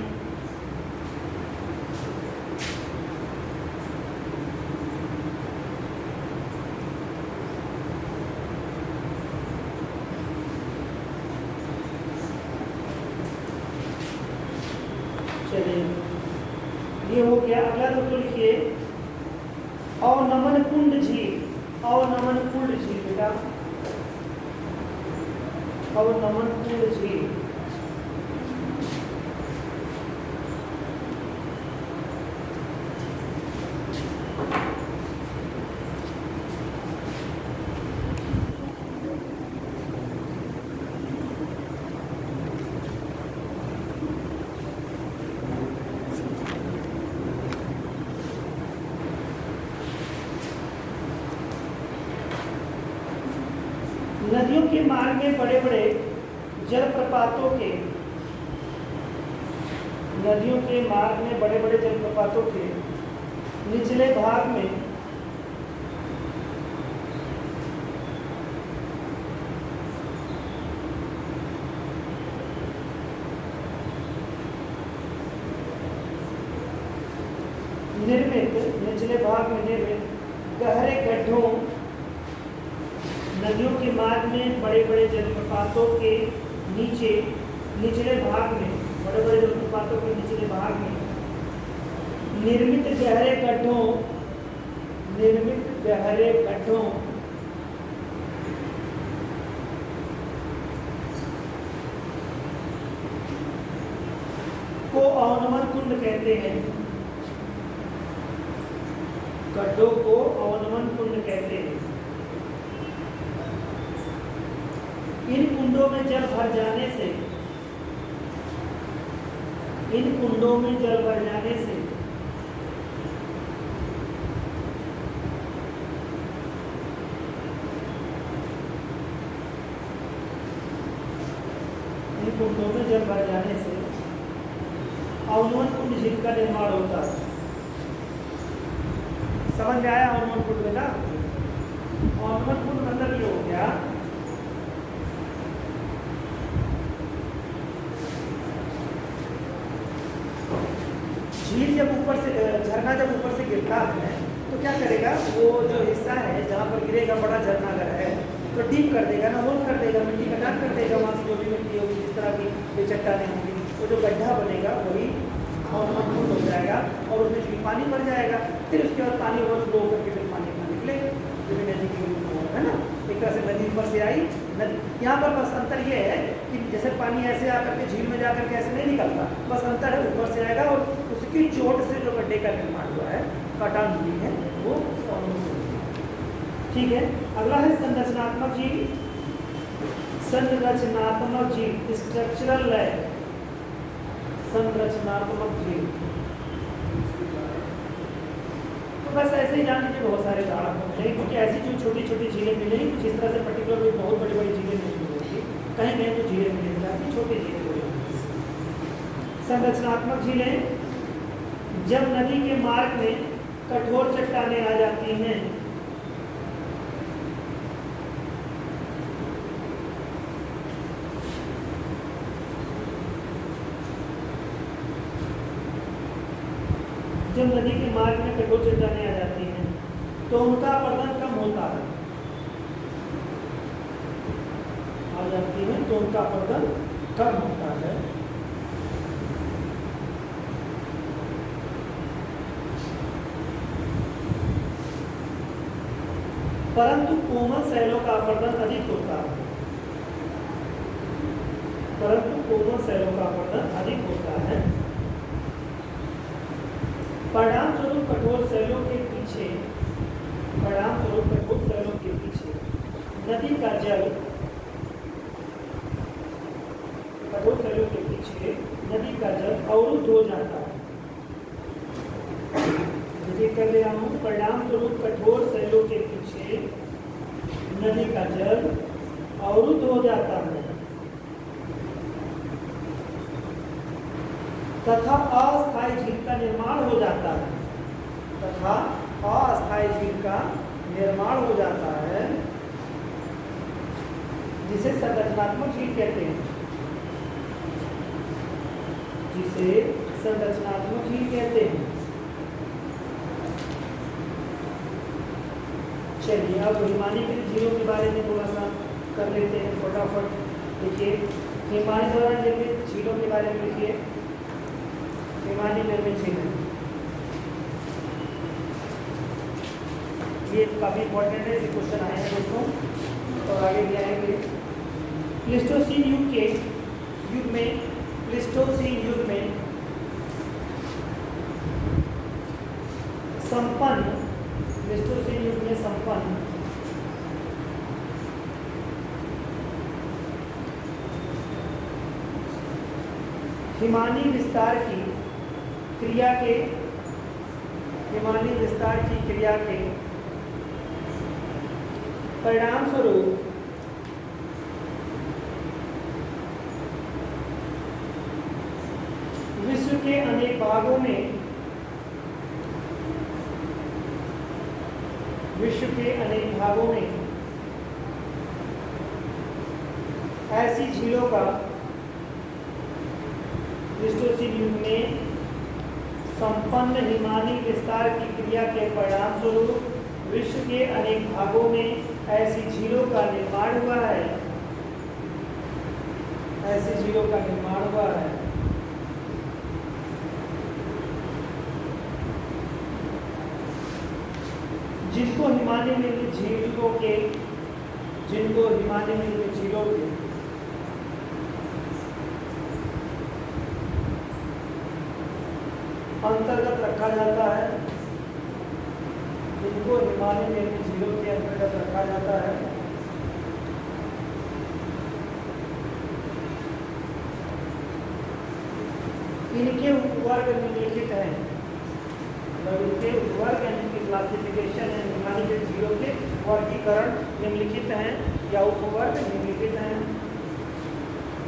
चलिए ये हो गया। अगला दोस्तों लिखिए अवनमन कुंड झील, अवनमन कुंड झील बेटा, अवनमन कुंड झील। नदियों के मार्ग में बड़े बड़े जलप्रपातों के, नदियों के मार्ग में बड़े बड़े जलप्रपातों के निचले भाग में निर्मित गहरे गड्ढों, नदियों के मार्ग में बड़े बड़े जलप्रपातों के निचले भाग में, बड़े बड़े जलप्रपातों के निचले भाग में निर्मित गहरे गड्ढों को अवनमन कुंड कहते हैं। गड्ढों को अवनमन कुंड कहते हैं। इन कुंडों में जल भर जाने से इन कुंडों में जल भर जाने से कुंडों में जल भर जाने से अवनवन कुंड झील का निर्माण होता है। समझ में आया अवनवन कुंड बेटा? अवनवन कुंड मतलब ये हो गया झील जब ऊपर से, झरना जब ऊपर से गिरता है तो क्या करेगा, वो जो हिस्सा है जहाँ पर गिरेगा बड़ा झरना अगर है तो डीप कर देगा ना, होल कर देगा, मिट्टी का डाल कर देगा, वहाँ से जो भी मिट्टी होगी, जिस तरह की ये चट्टानें होंगी, वो जो गड्ढा बनेगा वही अवनवन हो जाएगा और उसमें फिर पानी भर जाएगा। फिर उसके बाद पानी ओवरफ्लो करके फिर पानी अपना निकलेगा, जो भी नदी की रूप में है ना। एक तरह से नदी ऊपर से आई, यहाँ पर बस अंतर ये है कि जैसे पानी ऐसे आकर के झील में जाकर के ऐसे नहीं निकलता, बस अंतर है ऊपर से आएगा और उसकी चोट से जो गड्ढे का निर्माण हुआ है, कटान हुई है, वो ठीक है। अगला है संरचनात्मक झील। संरचनात्मक झील, स्ट्रक्चरल लैग, संरचनात्मक झील। तो बस ऐसे ही जान लीजिए, बहुत सारे उदाहरण मिलेंगे, क्योंकि ऐसी जो छोटी छोटी झीलें मिलेंगी, कुछ इस तरह से पर्टिकुलर कोई बहुत बड़ी बड़ी झीलें नहीं मिलेंगी, कहीं कहीं तो झीलें मिल जाती, छोटी झीलें मिलेंगी। संरचनात्मक झीलें जब नदी के मार्ग में कठोर चट्टानें आ जाती हैं, जब नदी के मार्ग में कठोर चट्टानें आ जाती हैं तो उनका अपरदन कम होता है, आ जाती हैं तो उनका अपरदन कम होता है। परंतु कोमल शैलों का अपरदन अधिक होता है, परंतु कोमल शैलों का अपरदन अधिक होता है। परिणाम स्वरूप कठोर शैलों के पीछे, परिणाम स्वरूप कठोर शैलों के पीछे नदी का जल, कठोर शैलों के पीछे नदी का जल अवरुद्ध हो जाता है। ये कर ले रहा हूँ, परिणाम स्वरूप कठोर शैलों के पीछे नदी का जल अवरुद्ध हो जाता है तथा अस्थायी झील का निर्माण हो जाता है, तथा अस्थायी झील का निर्माण हो जाता है, जिसे संरचनात्मक झील कहते हैं, जिसे संरचनात्मक झील कहते हैं। चलिए अब हिमालय झीलों के बारे में थोड़ा सा कर लेते हैं फटाफट। देखिए हिमालय द्वारा निर्मित झीलों के बारे में लिखिए। हिमालय निर्मित झीलें, ये काफ़ी इंपॉर्टेंट है, इसे क्वेश्चन आए हैं दोस्तों और आगे भी आएंगे। प्लीस्टोसीन युग के युग में, प्लीस्टोसीन युग में संपन्न, प्लीस्टोसीन युग में संपन्न हिमानी विस्तार की क्रिया के, हिमानी विस्तार की क्रिया के परिणाम स्वरूप विश्व के अनेक भागों में, विश्व के अनेक भागों में ऐसी झीलों का प्लीस्टोसीन युग में संपन्न हिमानी विस्तार की क्रिया के परिणाम स्वरूप विश्व के अनेक भागों में ऐसी झीलों का निर्माण हुआ है, ऐसी झीलों का निर्माण हुआ है जिनको हिमालय में झीलों के, जिनको हिमालय में झीलों के अंतर्गत रखा जाता है, जिनको हिमालय में झीलों के अंतर्गत रखा जाता है। इनके उपवर्ग निम्नलिखित हैं, मतलब इनके उपवर्ग इनकी क्लासिफिकेशन है, निम्नलिखित जीवों के वर्गीकरण निम्नलिखित हैं या उपवर्ग निम्नलिखित हैं।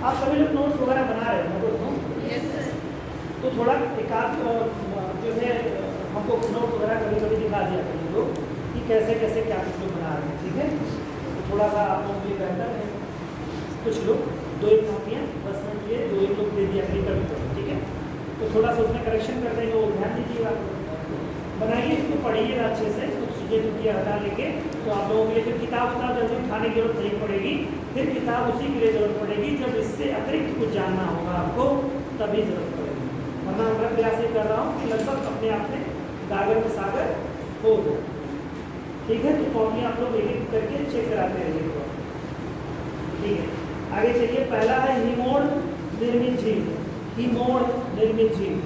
आप सभी लोग नोट्स वगैरह बना रहे हैं दोस्तों? Yes sir. तो थोड़ा एकाध जो है हमको नोट वगैरह कभी कभी दिखा दिया करें लोग कि कैसे कैसे क्या कुछ लोग बना रहे हैं, ठीक है? तो थोड़ा सा आप लोग भी बेहतर है। कुछ लोग 2-1 कॉपियाँ 10 मिनट लिए 2-1 लोग दे दिया कभी, ठीक है? तो थोड़ा सा उसमें करेक्शन कर देंगे, वो ध्यान दीजिएगा, बनाइए, इसको पढ़िएगा अच्छे से, कुछ चीज़ें टुटियाँ हटा लेके। तो आप लोगों के लिए फिर किताब जल्दी उठाने की जरूरत नहीं पड़ेगी, फिर किताब उसी के लिए जरूरत पड़ेगी जब इससे अतिरिक्त कुछ जानना होगा आपको, तभी जरूरत पड़ेगी। वरना मैं प्रयास ये कर रहा हूँ कि लगभग अपने आप में गागर में सागर हो गए, ठीक है? तो कॉपी आप लोग एक एक करके चेक कराते रहिए, ठीक है? आगे चलिए, पहला है हिमोड़ निर्मित झील। हिमोड़ निर्मित झील,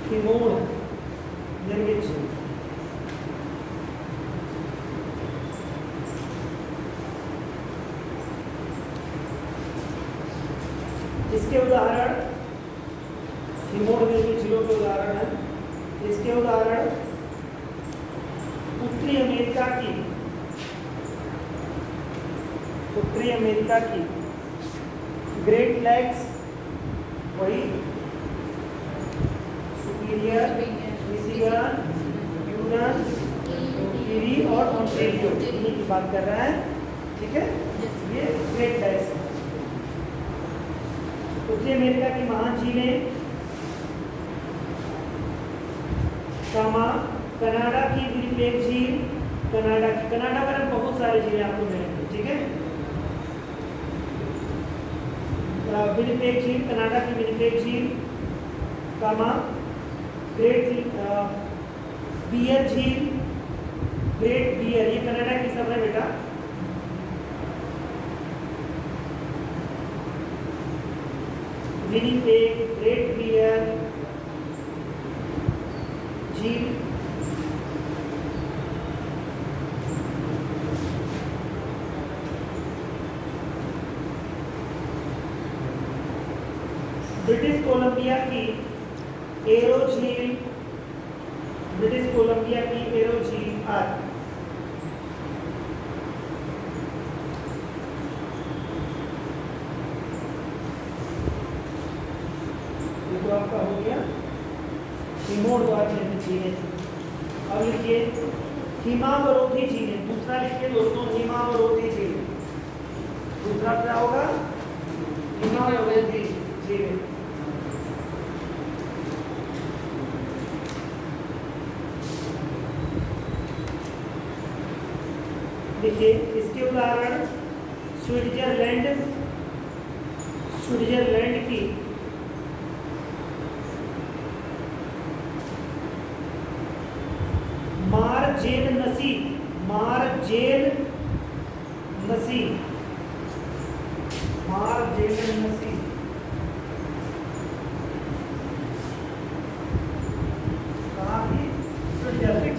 हिमोड़ निर्मित झील। इसके उदाहरण, हिमोड़ निर्मित झीलों के उदाहरण है, इसके उदाहरण उत्तरी अमेरिका की ग्रेट लेक्स, वही सुपीरियर, मिशिगन, ह्यूरन, ईरी और ऑन्टेरियो, इन्हीं की बात कर रहा है, ठीक है? ये ग्रेट लेक्स। उत्तरी अमेरिका की महान झीलें, कनाडा की विनिपेग झील, कनाडा में बहुत सारे झीलें आपको मिलेंगे, ठीक है? विनिपेग झील, कनाडा की विनिपेग झील, ग्रेट बियर झील, ग्रेट बियर, ये कनाडा की सब है बेटा। विनिपेग, ग्रेट बियर झील, ब्रिटिश कोलंबिया की एरो झील, ब्रिटिश कोलंबिया की एरो झील आदि। ये तो आपका हो गया हिमोड़ द्वारा निर्मित झीलें। अब लिखिए हिमावरोधी झीलें, दूसरा लिखिए दोस्तों, हिमावरोधी झील। दूसरा क्या होगा? हिमावरोधी झीलें। देखिए इसके उदाहरण स्विट्जरलैंड की मार्जेल नसी, कहाँ की? स्विट्जरलैंड।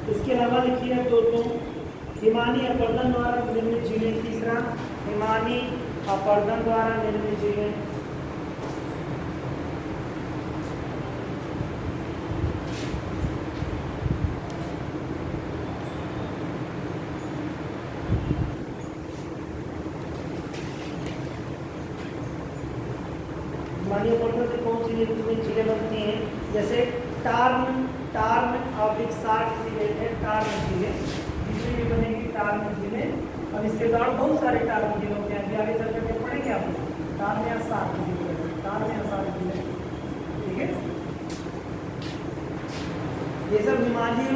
इसके अलावा लिखिए अब दोस्तों हिमानी अपर्दन द्वारा निर्मित झीलें। तीसरा हिमानी अपर्दन द्वारा निर्मित झीलें। हिमानी अपर्दन से कौन सी निर्मित झीलें बनती हैं? जैसे टार्न ऑब्लिक सार्क झीलें है, टार्न झीलें, इसमें भी बनेगी टार्न झीलें। अब इसके द्वारा बहुत सारे टार्न झीलों के हैं, आगे चल करके पढ़ेंगे आप टार्न या सार्क झीलें, टार्न या सार्क झीलें, ठीक है? ये सब हिमालय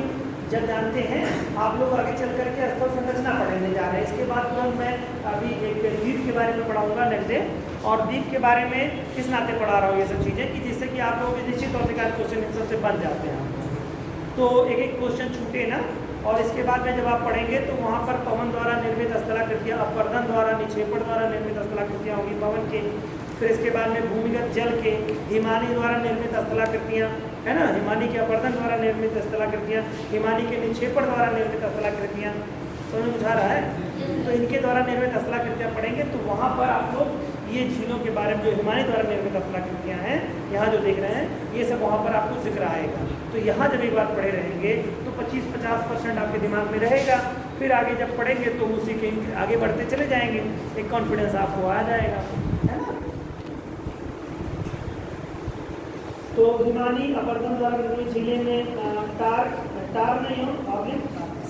जब जानते हैं आप लोग, आगे चल करके स्थल संरचना पढ़ने जा रहे हैं। इसके बाद तुरंत मैं अभी एक द्वीप के बारे में पढ़ाऊंगा नेक्स्ट डे, और द्वीप के बारे में किस नाते पढ़ा रहा हूँ ये सब चीज़ें कि जिससे कि आप लोग निश्चित तौर से क्वेश्चन आंसर से बन जाते हैं। तो एक एक क्वेश्चन छूटे ना। और इसके बाद में जब आप पढ़ेंगे तो वहाँ पर पवन द्वारा निर्मित स्थलाकृतियाँ, अपवर्धन द्वारा, निक्षेपण द्वारा निर्मित स्थलाकृतियाँ होगी, पवन के फिर इसके बाद में भूमिगत जल के हिमानी द्वारा निर्मित स्थलाकृतियाँ, है ना, हिमानी के अपरदन द्वारा निर्मित स्थलाकृतियाँ, हिमानी के निक्षेपण द्वारा निर्मित स्थलाकृतियाँ, समझ में बुझा रहा है। तो इनके द्वारा निर्मित स्थलाकृतियाँ पढ़ेंगे तो वहाँ पर आप लोग ये झीलों के बारे में जो हिमानी द्वारा निर्मित स्थलाकृतियाँ हैं यहाँ जो देख रहे हैं ये सब वहाँ पर आपको जिक्र आएगा। तो यहाँ जब एक बार पढ़े रहेंगे तो 25-50% आपके दिमाग में रहेगा। फिर आगे जब पढ़ेंगे तो उसी के आगे बढ़ते चले जाएंगे, एक कॉन्फिडेंस आपको आ जाएगा, है ना। तो हिमानी अपरदन द्वारा निर्मित झीलें में टार नहीं हो, ऑब्लिक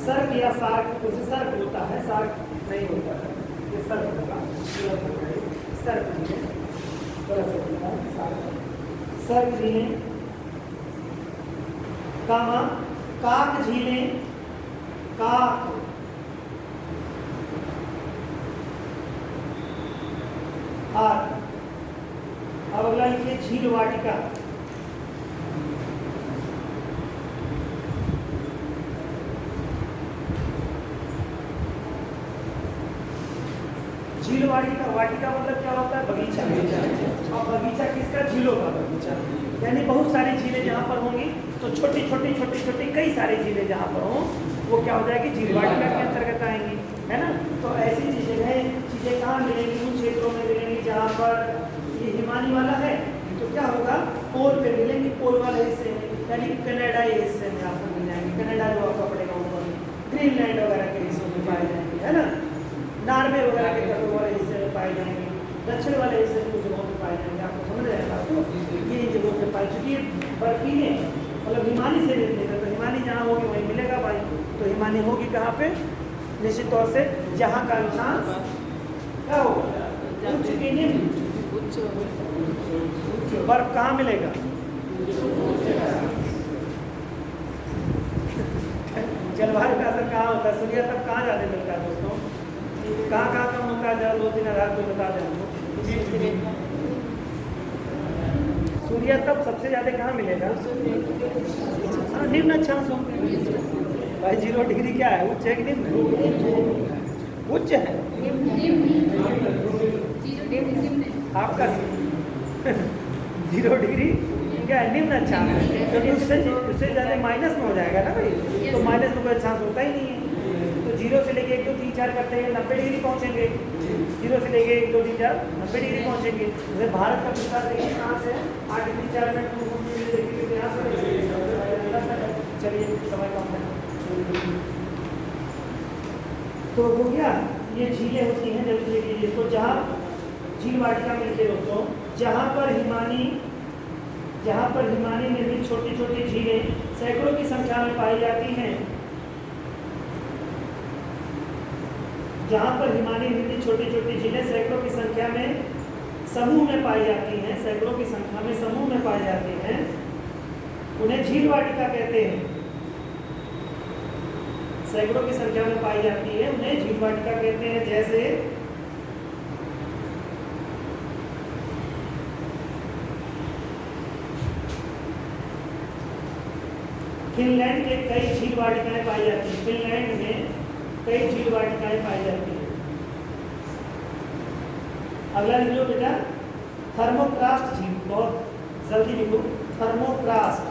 सर्क या सार्क, उसे सर्क होता है, सार्क नहीं होता है, ये सर्क होगा, सर्क झीलें, सर्क झीलें, काक झीलें, काक, अब अगला लिखिए झील वाटिका। झील वाटिका, वाटिका मतलब क्या होता है? बगीचा। और बगीचा किसका? झीलों का बगीचा। यानी बहुत सारी झीलें जहाँ पर होंगी तो छोटी छोटी कई सारी झीलें जहाँ पर हों वो क्या हो जाएगी? झील वाटिका के अंतर्गत आएंगी, है ना। तो ऐसी चीज़ें कहाँ मिलेंगी? उन क्षेत्रों में मिलेंगी जहाँ पर ये हिमानी वाला है तो क्या होगा? पोल पे मिलेंगी, पोल वाले हिस्से में, यानी कनाडा ये हिस्से में आपको मिल जाएंगे। कनाडा जो आपका पड़ेगा ऊपर, ग्रीनलैंड वगैरह के हिस्सों में पाए जाएंगे, है ना। नॉर्वे वगैरह के तटों वाले हिस्से में पाए जाएंगे, दक्षिण वाले हिस्से में कुछ जगहों पर पाए जाएंगे। आपको समझ आएगा आपको ये इन जगहों पर पाए, चूँकि बर्फीले मतलब हिमानी से मिलते हैं। तो हिमानी जहाँ होगी वहीं मिलेगा भाई। तो हिमानी होगी कहाँ पे? निश्चित तौर से जहाँ का अक्षांश क्या होगा? उच्च के निम्न। बर्फ कहाँ मिलेगा? जलवायु का असर कहाँ होता है? सूर्य तब कहाँ ज़्यादा मिलता है दोस्तों? कहाँ कम होता है? जरा 2-3 आधार को बता दें हमको। सूर्य तब सबसे ज़्यादा कहाँ मिलेगा? हाँ, निम्न अक्षांश होंगे भाई। 0 डिग्री क्या है? उच्च है कि निम्न? उच्च है आपका 0 डिग्री क्या है? निम्न अक्षांश है, क्योंकि उससे ज़्यादा माइनस में हो जाएगा ना भाई। तो माइनस में कोई अक्षांश होता ही नहीं है। तो 0 से लेके 1, 2, 3, 4 करते हैं 90 डिग्री पहुँचेंगे। 0 से लेके 1, 2, 3, 4 90 डिग्री पहुँचेंगे। जैसे भारत का विस्तार देखिए कहाँ से 8 डिग्री 4 मिनट 2 डिग्री देखिए तो यहाँ से। चलिए समय कम है तो हो गया। ये झीलें होती हैं जैसे कि तो जहाँ झील वाटिका मिलती है दोस्तों, जहाँ पर हिमानी निर्मित छोटी छोटी झीलें सैकड़ों की संख्या में पाई जाती हैं। जहाँ पर हिमानी निर्मित छोटी छोटी झीलें सैकड़ों की संख्या में समूह में पाई जाती हैं, सैकड़ों की संख्या में समूह में पाई जाती हैं, उन्हें झील वाटिका कहते हैं। सैकड़ों की संख्या में पाई जाती है उन्हें झील वाटिका कहते हैं। जैसे फिनलैंड के कई झील वाटिकाएं पाई जाती हैं। फिनलैंड में कई झील वाटिकाएं पाई जाती हैं। अगला लिख लो बेटा, थर्मोक्रास्ट झील। बहुत जल्दी लिखो, थर्मोक्रास्ट।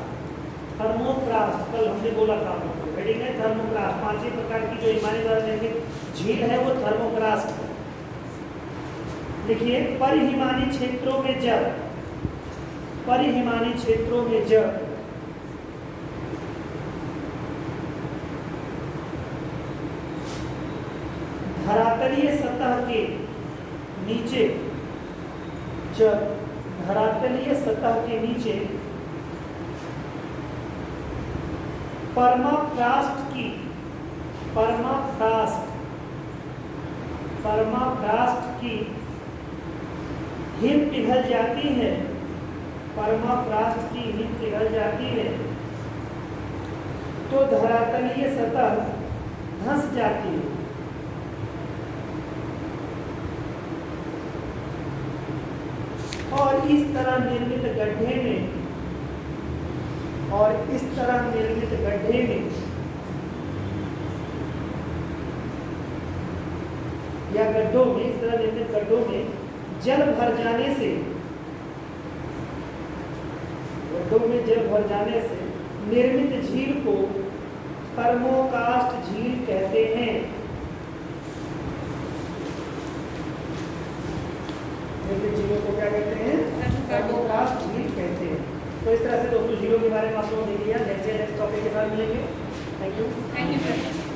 थर्मोक्रास्ट कल हमने बोला था आपको, हेडिंग है थर्मोक्रास्ट। 5 प्रकार की जो हिमानी द्वारा निर्मित झील है वो थर्मोक्रास्ट है। देखिए, परिहिमानी क्षेत्रों में जब, परिहिमानी क्षेत्रों में जब धरातलीय सतह के नीचे, जब धरातलीय सतह के नीचे परमाफ्रास्ट की हिम पिघल जाती है, परमाफ्रास्ट की हिम पिघल जाती है तो धरातलीय सतह धंस जाती है। और इस तरह निर्मित गड्ढे में, या गड्ढों में, इस तरह निर्मित गड्ढों में जल भर जाने से, गड्ढों में जल भर जाने से निर्मित झील को पर्मोकास्ट झील कहते हैं। निर्मित झीलों को क्या कहते हैं? पर्मोकास्ट झील कहते हैं। तो इस तरह से दोस्तों झीलों के बारे में आप लोगों ने देख लिया। नेक्स्ट टॉपिक के साथ मिलेंगे। Thank you. Thank you sir.